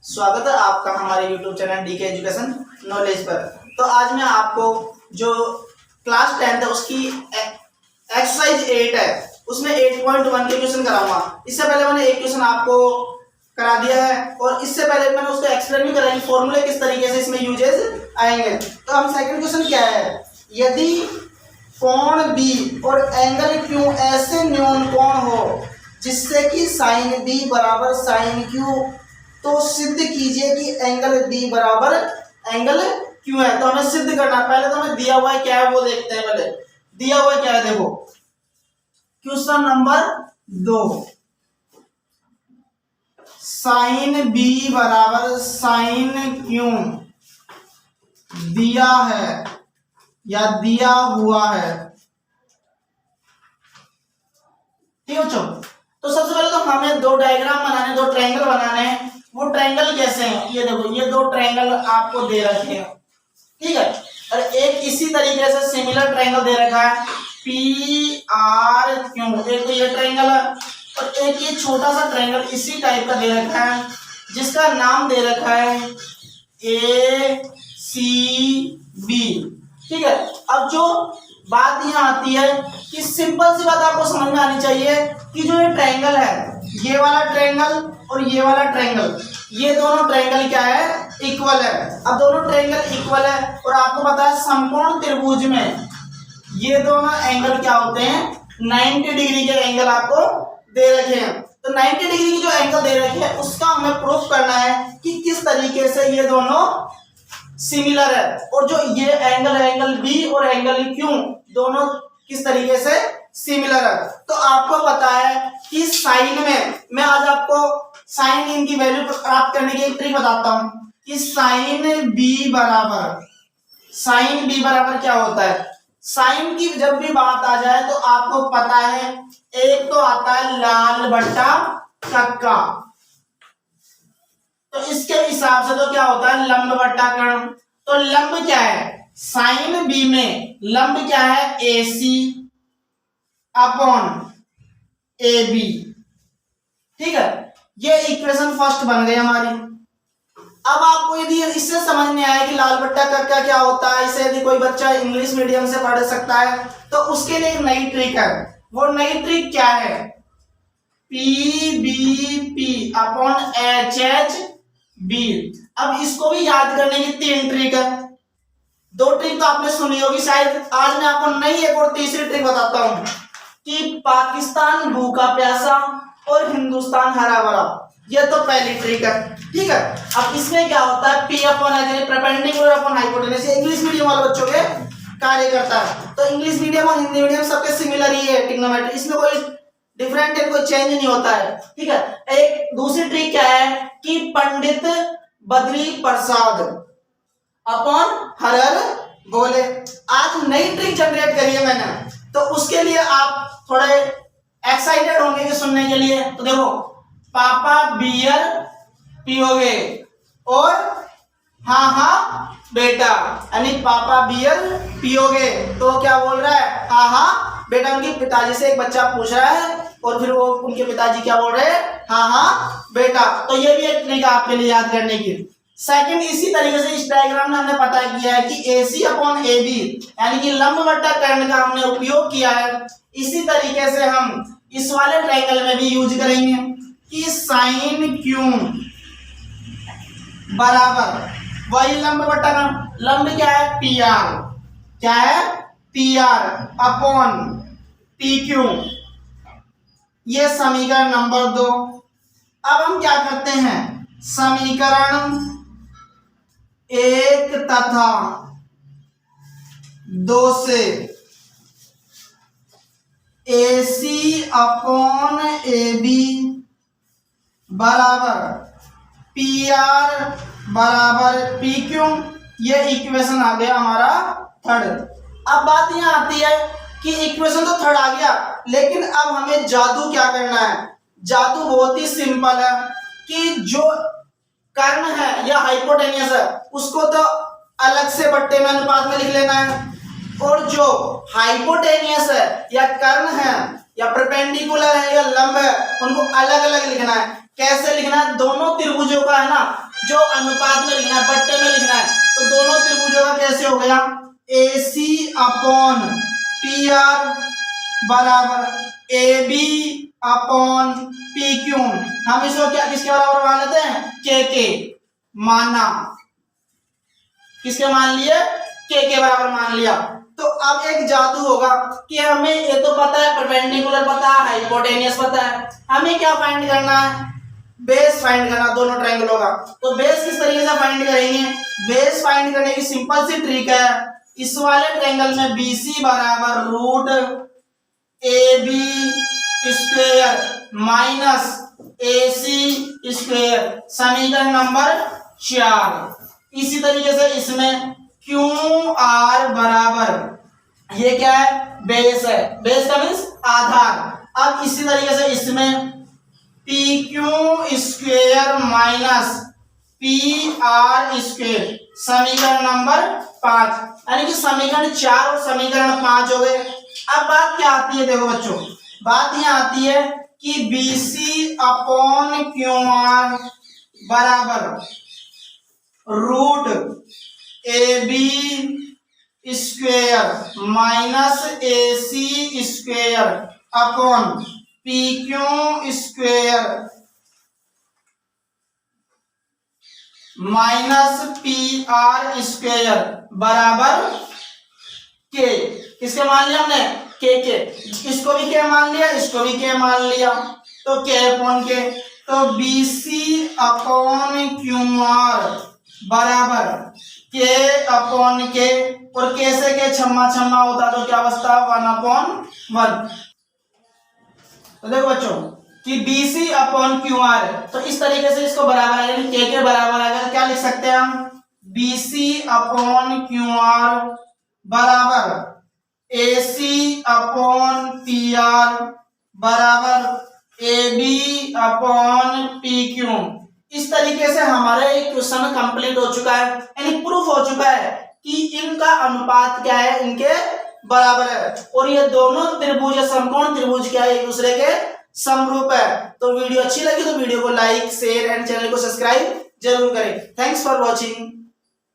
स्वागत है आपका हमारे YouTube channel DK Education Knowledge पर। तो आज मैं आपको जो क्लास 10 है उसकी एक्सरसाइज 8 है उसमें 8.1 के क्वेश्चन कराऊंगा। इससे पहले मैंने एक क्वेश्चन आपको करा दिया है और इससे पहले मैंने उसको एक्सप्लेन भी करा कि फॉर्मूले किस तरीके से इसमें यूजेस आएंगे। तो हम सेकंड क्वेश्चन क्या है, यदि कोण बी और एंगल क्यू ऐसे न्यून कोण हो जिससे कि साइन बी बराबर साइन क्यू, तो सिद्ध कीजिए कि एंगल बी बराबर एंगल क्यू है। तो हमें सिद्ध करना, पहले तो हमें दिया हुआ है क्या है वो देखते हैं। पहले दिया हुआ है क्या है, देखो क्वेश्चन नंबर 2, साइन बी बराबर साइन क्यू दिया है या दिया हुआ है। ठीक है बच्चों, तो सबसे पहले तो हमें दो डायग्राम बनाने, दो ट्रायंगल बनाने हैं। वो ट्रायंगल कैसे हैं, ये देखो ये दो ट्रायंगल आपको दे रखे हैं, ठीक है। और एक इसी तरीके से सिमिलर ट्रायंगल दे रखा है पी आर क्यू, एक तो ये ट्रायंगल है और एक ये छोटा सा ट्रायंगल इसी टाइप का दे रखा है जिसका नाम दे रखा है ए सी बी, ठीक है। अब जो बात यहाँ आती है कि सिंपल सी बात आपको समझ में आनी चाहिए कि जो ये ट्रायंगल है, ये वाला ट्रायंगल और ये वाला ट्रायंगल, ये दोनों ट्रायंगल क्या है, इक्वल है। अब दोनों ट्रायंगल इक्वल है और आपको पता है समकोण त्रिभुज में ये दोनों एंगल क्या होते हैं, 90 डिग्री के एंगल आपको दे रखे हैं। तो 90 डिग्री की जो एंगल दे रखे हैं उसका हमें प्रूफ करना है कि किस तरीके से ये दोनों सिमिलर है। और जो ये एंगल है, एंगल बी और एंगल क्यू, दोनों किस तरीके से सिमिलर है। तो आपको पता है कि साइन में, मैं आज आपको साइन इनकी वैल्यू प्राप्त करने की एक ट्रिक बताता हूं कि साइन बी बराबर क्या होता है। साइन की जब भी बात आ जाए तो आपको पता है एक तो आता है लाल बट्टा कक्का, तो इसके हिसाब से तो क्या होता है लंब बट्टा कर्ण। तो लंब क्या है, साइन बी में लंब क्या है, ए सी अपॉन ए बी, ठीक है। ये इक्वेशन फर्स्ट बन गई हमारी। अब आपको यदि इससे समझ में आया कि लाल बट्टा कक्का क्या होता है, इसे यदि कोई बच्चा इंग्लिश मीडियम से पढ़ सकता है तो उसके लिए एक नई ट्रिक है। वो नई ट्रिक क्या है, P B P upon H H B. अब इसको भी याद करने की 3 ट्रिक है। 2 ट्रिक तो आपने सुनी होगी शायद, आज मैं आपको नई एक और तीसरी ट्रिक बताता हूं कि पाकिस्तान भूखा प्यासा और हिंदुस्तान हरा भरा। ये तो पहली ट्रिक है, ठीक है। अब इसमें क्या होता है, P upon H perpendicular upon hypotenuse, English medium वाले बच्चों के कार्य करता है। तो इंग्लिश मीडियम और हिंदी मीडियम सबके सिमिलर ही है ट्रिग्नोमेट्री, इसमें कोई डिफरेंट है, कोई चेंज नहीं होता है, ठीक है। एक दूसरी ट्रिक क्या है कि पंडित बद्री प्रसाद अपॉन हरर बोले। आज नई ट्रिक जनरेट करी है मैंने, तो उसके लिए आप थोड़े एक्साइटेड होंगे कि सुनने के लिए। तो देखो, पापा बियर पियोगे और हाँ हाँ बेटा, यानी पापा बियर पियोगे तो क्या बोल रहा है, हाँ हाँ बेटा। उनके पिताजी से एक बच्चा पूछ रहा है और फिर वो उनके पिताजी क्या बोल रहे हैं, हाँ हाँ बेटा। तो ये भी एक ट्रिक आपके लिए याद करने की। सेकंड, इसी तरीके से इस डायग्राम में हमने पता किया है कि ए सी अपॉन ए बी यानी कि लंब बट्टा कर्ण का हमने उपयोग किया है। इसी तरीके से हम इस वाले ट्रायंगल में भी यूज करेंगे कि साइन क्यू बराबर वही लंब बट्टा कर्ण। लंब क्या है, पी आर, क्या है P R upon P Q. ये समीकरण नंबर 2। अब हम क्या करते हैं, समीकरण 1 तथा 2 से ए सी अपॉन ए बी बराबर पी आर बराबर पी क्यू, ये इक्वेशन आ गया हमारा थर्ड। अब बात यहां आती है कि इक्वेशन तो थर्ड आ गया, लेकिन अब हमें जादू क्या करना है। जादू बहुत ही सिंपल है कि जो कर्ण है या हाइपोटेनियस है उसको तो अलग से बट्टे में अनुपात में लिख लेना है, और जो हाइपोटेनियस है या कर्ण है या परपेंडिकुलर है या लंब है उनको अलग अलग लिखना है। कैसे लिखना है, दोनों त्रिभुजों का है ना जो अनुपात में लिखना है, बट्टे में लिखना है। तो दोनों त्रिभुजों का कैसे हो गया, AC अपॉन PR बराबर AB अपॉन PQ। हम इसको क्या किसके बराबर मान लेते हैं, KK माना, किसके मान लिए, KK बराबर मान लिया। तो अब एक जादू होगा कि हमें ये तो पता है परपेंडिकुलर पता है, हाइपोटेनियस पता है, हमें क्या फाइंड करना है, बेस फाइंड करना दोनों ट्रायंगलों का। तो बेस किस तरीके से फाइंड करेंगे, बेस फाइंड करने की सिंपल सी ट्रिक है, इस वाले ट्रायंगल में BC बराबर root AB square minus AC square, समीकरण नंबर 4। इसी तरीके से इसमें QR बराबर, ये क्या है, बेस है, बेस का मीन्स आधार। अब इसी तरीके से इसमें PQ square minus PR square, समीकरण नंबर 5, यानी कि समीकरण 4 और समीकरण 5 हो गए। अब बात क्या आती है, देखो बच्चों, बात यह आती है कि BC अपॉन QR बराबर root AB square minus AC square upon PQ square minus PR square बराबर K। किसके मान लिया हमने, K। इसको भी K मान लिया, इसको भी K मान लिया, तो K अपॉन K। तो BC अपॉन QR बराबर K अपॉन K, और K से K छम्मा छम्मा होता तो क्या बचता, 1/1। तो देखो बच्चों कि BC अपॉन QR है, तो इस तरीके से इसको बराबर आएगा, K के बराबर आएगा, क्या लिख सकते हैं हम, BC अपॉन QR बराबर AC अपॉन PR बराबर AB अपॉन PQ। इस तरीके से हमारा एक क्वेश्चन कंप्लीट हो चुका है, यानी प्रूफ हो चुका है कि इनका अनुपात क्या है, इनके बराबर है, और ये दोनों त्रिभुज समकोण त्रिभुज क्या है, एक दूसरे के समरूप है। तो वीडियो अच्छी लगी तो वीडियो को लाइक शेयर एंड चैनल को सब्सक्राइब जरूर करें। Thanks for watching.